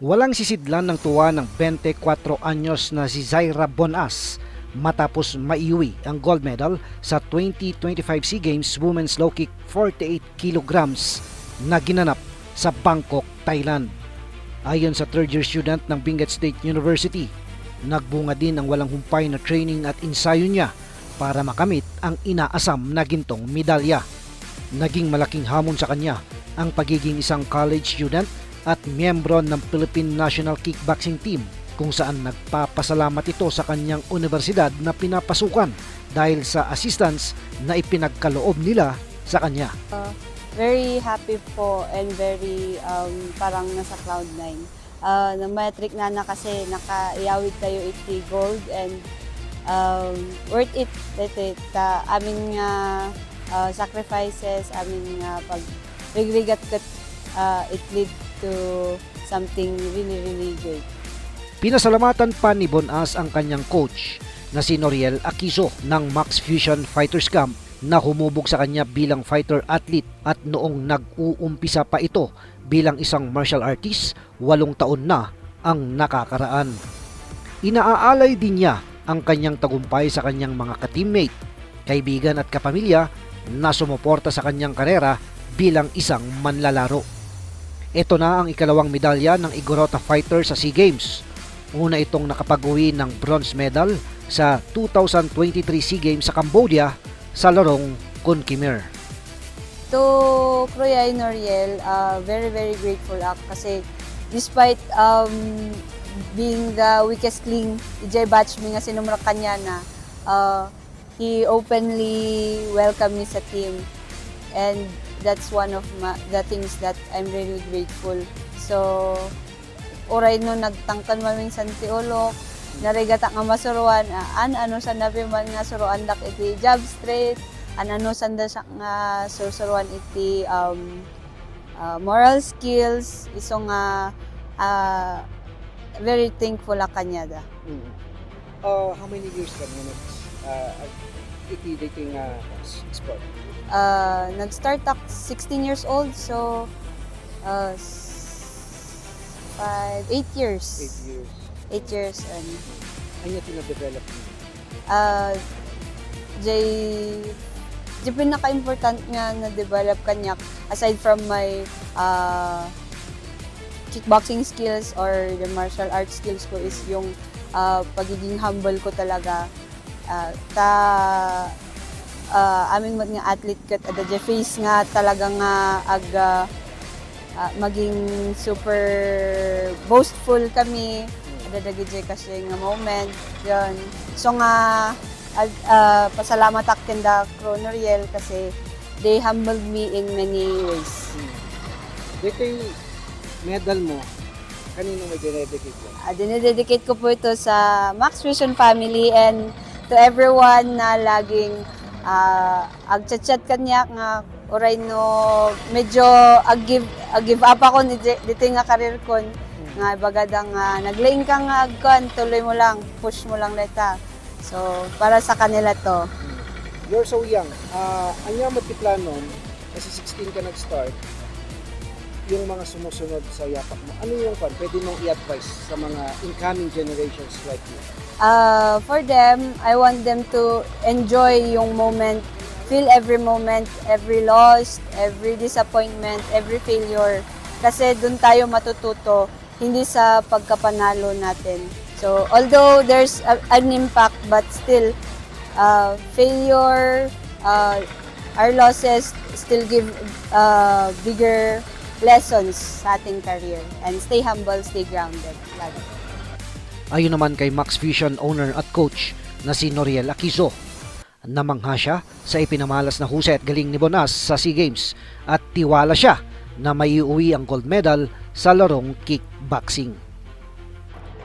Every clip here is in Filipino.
Walang sisidlan ng tuwa ng 24 anyos na si Zaira Bonas matapos maiuwi ang gold medal sa 2025 SEA Games Women's Low Kick 48 kilograms na ginanap sa Bangkok, Thailand. Ayon sa third-year student ng Benguet State University, nagbunga din ang walang humpay na training at ensayo niya para makamit ang inaasam na gintong medalya. Naging malaking hamon sa kanya ang pagiging isang college student at miyembro ng Philippine National Kickboxing Team, kung saan nagpapasalamat ito sa kanyang universidad na pinapasukan dahil sa assistance na ipinagkaloob nila sa kanya. Very happy po and very parang nasa cloud 9. Na-metric na kasi naka-iawit tayo 80 gold and worth it. Aming sacrifices, aming pag-rigat it lead to something really great. Pinasalamatan pa ni Bonas ang kanyang coach na si Noriel Akizo ng Max Fusion Fighters Camp na humubog sa kanya bilang fighter athlete at noong nag-uumpisa pa ito bilang isang martial artist, 8 taon na ang nakakaraan. Inaaalay din niya ang kanyang tagumpay sa kanyang mga ka-teammate, kaibigan at kapamilya na sumuporta sa kanyang karera bilang isang manlalaro. Ito na ang ikalawang medalya ng Igorota fighter sa SEA Games. Una itong nakapag-uwi ng bronze medal sa 2023 SEA Games sa Cambodia sa larong Kun Khmer. To Kroyay Noriel, very grateful ako kasi despite being the weakest link, ijay batch mi nga sinumra kanya na he openly welcomed me sa team, and that's one of the things that I'm really grateful. So, oray no nagtangkan maming Santiolok, narigata nga masuruan, ano sa nabi man nga suruan dak iti jab straight, ano sanda sa nga suruan iti moral skills, iso nga very thankful kanya da. How many years ka na iti dating sport? Nag-start ako 16 years old, so 8 years. 8 years. Ano yung tina-develop mo? Di pinaka-important nga na-develop kanya, aside from my kickboxing skills or the martial arts skills ko, is yung pagiging humble ko talaga. Aming mga athlete kat at the face nga talaga nga maging super boastful kami at the kasi nga moment yon. So nga pasalamat akin da Noriel kasi they humbled me in many ways. Dito yung medal mo, kanino may dinedicate mo? Dinededicate ko po ito sa Max Fusion family and to everyone na laging agchat-chat kanya nga oray no medyo give up ako dito nga career ko nga bagada nga naglaing ka nga agkan, tuloy mo lang, push mo lang leta. So para sa kanila to. You're so young. Anya magtiplanon kasi 16 ka nag-start. Yung mga sumusunod sa yapak mo, ano yung pwede mong i-advise sa mga incoming generations like you? For them, I want them to enjoy yung moment, feel every moment, every loss, every disappointment, every failure. Kasi dun tayo matututo, hindi sa pagkapanalo natin. So, although there's an impact, but still, failure, our losses still give bigger lessons sa ating career. And stay humble, stay grounded. Lagi. Ayon naman kay Max Fusion owner at coach na si Noriel Akizo, namangha siya sa ipinamalas na husay at galing ni Bonas sa SEA Games at tiwala siya na maiuwi ang gold medal sa larong kickboxing.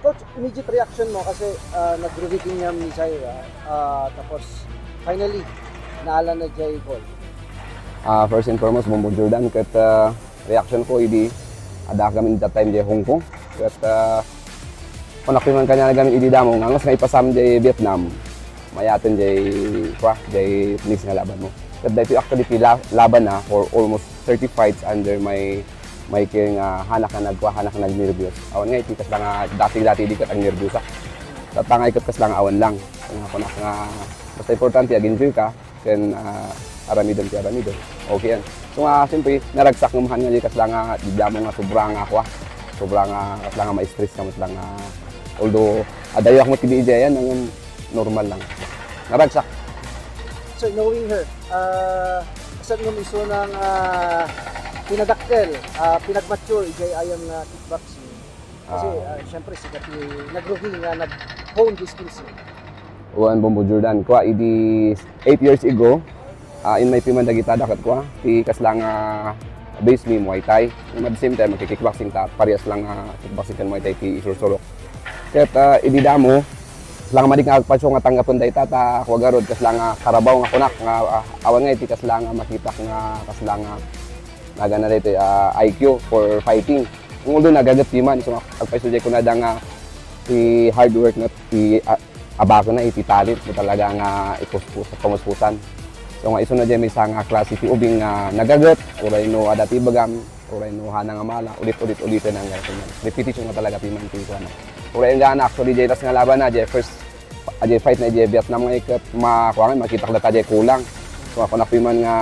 Coach, immediate reaction mo kasi nag-revealing niya ni Zaira tapos finally naala na Jay gold. First and foremost, Bombo Jordan kat reaction ko idi ada kami that time di Hong Kong kat Onak man kanya na gamit idi damo ngangos nga ipasam di Vietnam mayaten di Phoenix nga laban mo. Kat dahil actually laban na for almost 30 fights under my may king hanak na nagnervyos. Awan nga itikas lang dati di kat ang nervyosa. Sa tangay kat kas lang awan lang. Nga kunak nga basta importante enjoy ka ken aramidon. Okay yan. So nga siyempre naragsak ng mahan nga di kas lang di mo nga sobrang ako. Sobrang kas lang ma-stress ka mas lang although adayo ako mo tibi yan ang normal lang. Naragsak. So knowing her, saan mo miso ng pinadakkel, pinagmature ijay ayang kickboxing. Kasi syempre sikat nagrugi nga nag-hone the skills niya. Uwan Bombo Jordan ko idi 8 years ago in my piman dagitada kat ko ti kas lang base me Muay Thai at the same time kickboxing ta parehas lang kickboxing kan Muay Thai ti isursurok ket idi damo lang madik nga agpasyo nga tanggapon day tata kuwagarod kas lang karabaw nga kunak nga awan nga iti kas lang makita nga kas lang nagana dito IQ for fighting kung ulo nagagat timan so agpasyo ko na nga ti hard work na ti abako na iti talent mo talaga nga ipuspus sa pamuspusan. So nga iso na dyan may isang klase ti ubing nga nagagat, uray no adati bagam, uray no hana nga mala, ulit-ulit na nga. Repetition nga talaga ti man ti ko ano. Uray nga na actually dyan tas nga laban na dyan first fight na dyan Vietnam nga ikat makuangan makita ka dyan kulang. So ako napiman nga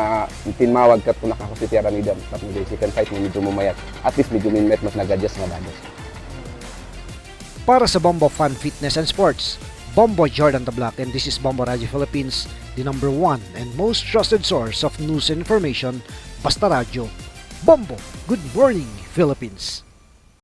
tinmawag kat kung nakako si Tierra Midam kat mo dyan second fight mo medyo mumayat. At least medyo minmet mas nag-adjust nga dados. Para sa Bombo Fun Fitness and Sports, Bombo Jordan the Black, and this is Bombo Radio Philippines, the #1 and most trusted source of news and information, Basta Radio. Bombo, good morning Philippines!